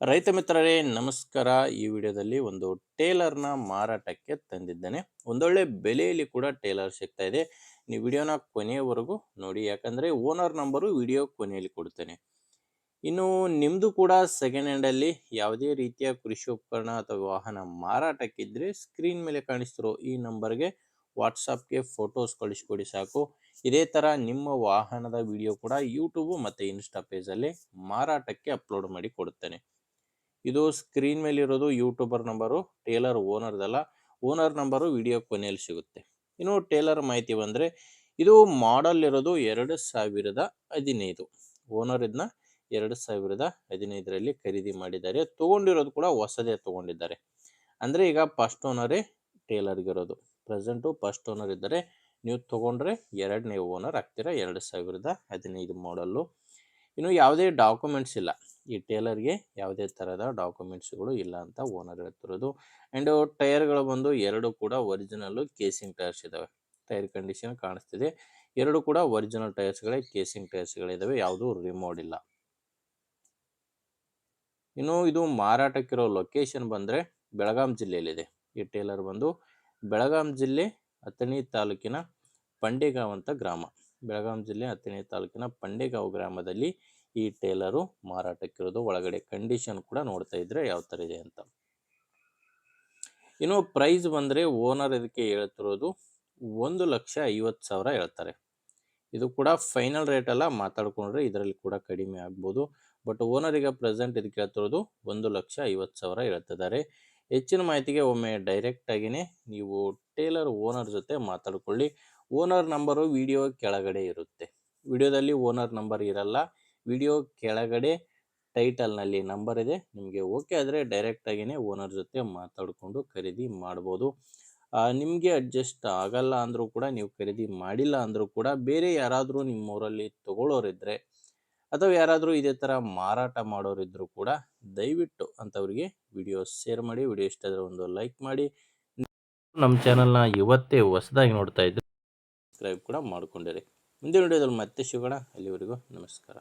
ರೈತ ಮಿತ್ರರೇ ನಮಸ್ಕಾರ. ಈ ವಿಡಿಯೋದಲ್ಲಿ ಒಂದು ಟೇಲರ್ನ ಮಾರಾಟಕ್ಕೆ ತಂದಿದ್ದೇನೆ. ಒಂದೊಳ್ಳೆ ಬೆಲೆಯಲ್ಲಿ ಕೂಡ ಟೇಲರ್ ಸಿಗ್ತಾ ಇದೆ. ನೀವು ವಿಡಿಯೋನ ಕೊನೆಯವರೆಗೂ ನೋಡಿ, ಯಾಕಂದರೆ ಓನರ್ ನಂಬರು ವಿಡಿಯೋ ಕೊನೆಯಲ್ಲಿ ಕೊಡ್ತೇನೆ. ಇನ್ನು ನಿಮ್ಮದು ಕೂಡ ಸೆಕೆಂಡ್ ಹ್ಯಾಂಡಲ್ಲಿ ಯಾವುದೇ ರೀತಿಯ ಕೃಷಿ ಉಪಕರಣ ಅಥವಾ ವಾಹನ ಮಾರಾಟಕ್ಕಿದ್ದರೆ ಸ್ಕ್ರೀನ್ ಮೇಲೆ ಕಾಣಿಸ್ತಿರೋ ಈ ನಂಬರ್ಗೆ ವಾಟ್ಸಪ್ಗೆ ಫೋಟೋಸ್ ಕಳಿಸ್ಕೊಡಿ ಸಾಕು. ಇದೇ ಥರ ನಿಮ್ಮ ವಾಹನದ ವಿಡಿಯೋ ಕೂಡ ಯೂಟ್ಯೂಬು ಮತ್ತು ಇನ್ಸ್ಟಾ ಪೇಜಲ್ಲಿ ಮಾರಾಟಕ್ಕೆ ಅಪ್ಲೋಡ್ ಮಾಡಿ ಕೊಡುತ್ತೇನೆ. ಇದು ಸ್ಕ್ರೀನ್ ಮೇಲೆ ಇರೋದು ಯೂಟ್ಯೂಬರ್ ನಂಬರು, ಟೇಲರ್ ಓನರ್ದಲ್ಲ. ಓನರ್ ನಂಬರು ವಿಡಿಯೋ ಕೊನೆಯಲ್ಲಿ ಸಿಗುತ್ತೆ. ಇನ್ನು ಟೇಲರ್ ಮಾಹಿತಿ ಬಂದರೆ, ಇದು ಮಾಡಲ್ ಇರೋದು 2015. ಓನರ್ ಇದನ್ನ 2015ರಲ್ಲಿ ಖರೀದಿ ಮಾಡಿದ್ದಾರೆ. ತೊಗೊಂಡಿರೋದು ಕೂಡ ಹೊಸದೇ ತೊಗೊಂಡಿದ್ದಾರೆ. ಅಂದರೆ ಈಗ ಫಸ್ಟ್ ಓನರೇ ಟೇಲರ್ಗಿರೋದು. ಪ್ರೆಸೆಂಟು ಫಸ್ಟ್ ಓನರ್ ಇದ್ದರೆ, ನೀವು ತೊಗೊಂಡ್ರೆ ಎರಡನೇ ಓನರ್ ಆಗ್ತೀರಾ. 2015 ಮಾಡಲ್ಲು. ಇನ್ನು ಯಾವುದೇ ಡಾಕ್ಯುಮೆಂಟ್ಸ್ ಇಲ್ಲ ಈ ಟೇಲರ್ಗೆ, ಯಾವುದೇ ಥರದ ಡಾಕ್ಯುಮೆಂಟ್ಸ್ಗಳು ಇಲ್ಲ ಅಂತ ಓನರ್ ಹೇಳ್ತಿರೋದು. ಆ್ಯಂಡ್ ಟೈರ್ಗಳು ಬಂದು ಎರಡು ಕೂಡ ಒರಿಜಿನಲ್ಲು ಕೇಸಿಂಗ್ ಟೈರ್ಸ್ ಇದ್ದಾವೆ. ಟೈರ್ ಕಂಡೀಷನ್ ಕಾಣಿಸ್ತಿದೆ. ಎರಡು ಕೂಡ ಒರಿಜಿನಲ್ ಟೈರ್ಸ್ಗಳೇ, ಕೇಸಿಂಗ್ ಟೈರ್ಸ್ಗಳಿದ್ದಾವೆ, ಯಾವುದೂ ರಿಮೋಡ್ ಇಲ್ಲ. ಇನ್ನು ಇದು ಮಾರಾಟಕ್ಕಿರೋ ಲೊಕೇಶನ್ ಬಂದರೆ ಬೆಳಗಾಂ ಜಿಲ್ಲೆಯಲ್ಲಿದೆ. ಈ ಟೇಲರ್ ಬಂದು ಬೆಳಗಾಂ ಜಿಲ್ಲೆ ಅಥಣಿ ತಾಲೂಕಿನ ಪಂಡೇಗಾಂವ್ ಅಂತ ಗ್ರಾಮ. ಬೆಳಗಾಂ ಜಿಲ್ಲೆ ಅಥಣಿ ತಾಲೂಕಿನ ಪಂಡೇಗಾಂವ್ ಗ್ರಾಮದಲ್ಲಿ ಈ ಟೇಲರು ಮಾರಾಟಕ್ಕಿರೋದು. ಒಳಗಡೆ ಕಂಡೀಷನ್ ಕೂಡ ನೋಡ್ತಾ ಇದ್ರೆ ಯಾವ ಥರ ಇದೆ ಅಂತ. ಇನ್ನು ಪ್ರೈಸ್ ಬಂದರೆ ಓನರ್ ಇದಕ್ಕೆ ಹೇಳ್ತಿರೋದು 1,50,000 ಹೇಳ್ತಾರೆ. ಇದು ಕೂಡ ಫೈನಲ್ ರೇಟ್ ಅಲ್ಲ, ಮಾತಾಡ್ಕೊಂಡ್ರೆ ಇದರಲ್ಲಿ ಕೂಡ ಕಡಿಮೆ ಆಗ್ಬೋದು. ಬಟ್ ಓನರ್ ಪ್ರೆಸೆಂಟ್ ಇದಕ್ಕೆ ಹೇಳ್ತಿರೋದು 1,50,000 ಹೇಳ್ತಿದ್ದಾರೆ. ಹೆಚ್ಚಿನ ಮಾಹಿತಿಗೆ ಒಮ್ಮೆ ಡೈರೆಕ್ಟಾಗಿಯೇ ನೀವು ಟೇಲರ್ ಓನರ್ ಜೊತೆ ಮಾತಾಡ್ಕೊಳ್ಳಿ. ಓನರ್ ನಂಬರು ವಿಡಿಯೋ ಕೆಳಗಡೆ ಇರುತ್ತೆ. ವಿಡಿಯೋದಲ್ಲಿ ಓನರ್ ನಂಬರ್ ಇರಲ್ಲ, ವಿಡಿಯೋ ಕೆಳಗಡೆ ಟೈಟಲ್ನಲ್ಲಿ ನಂಬರ್ ಇದೆ. ನಿಮಗೆ ಓಕೆ ಆದರೆ ಡೈರೆಕ್ಟಾಗಿಯೇ ಓನರ್ ಜೊತೆ ಮಾತಾಡಿಕೊಂಡು ಖರೀದಿ ಮಾಡ್ಬೋದು. ನಿಮಗೆ ಅಡ್ಜಸ್ಟ್ ಆಗಲ್ಲ ಅಂದರೂ ಕೂಡ, ನೀವು ಖರೀದಿ ಮಾಡಿಲ್ಲ ಅಂದರೂ ಕೂಡ, ಬೇರೆ ಯಾರಾದರೂ ನಿಮ್ಮೂರಲ್ಲಿ ತೊಗೊಳ್ಳೋರಿದ್ದರೆ ಅಥವಾ ಯಾರಾದರೂ ಇದೇ ಥರ ಮಾರಾಟ ಮಾಡೋರಿದ್ದರೂ ಕೂಡ ದಯವಿಟ್ಟು ಅಂಥವ್ರಿಗೆ ವಿಡಿಯೋ ಶೇರ್ ಮಾಡಿ. ವಿಡಿಯೋ ಇಷ್ಟ ಆದರೆ ಒಂದು ಲೈಕ್ ಮಾಡಿ. ನಮ್ಮ ಚಾನಲ್ನ ಇವತ್ತೇ ಹೊಸದಾಗಿ ನೋಡ್ತಾ ಇದ್ದರೆ ಸಬ್ಸ್ಕ್ರೈಬ್ ಕೂಡ ಮಾಡ್ಕೊಂಡಿರಿ. ಮುಂದಿನ ವಿಡಿಯೋದಲ್ಲಿ ಮತ್ತೆ ಸಿಗೋಣ. ಅಲ್ಲಿವರೆಗೂ ನಮಸ್ಕಾರ.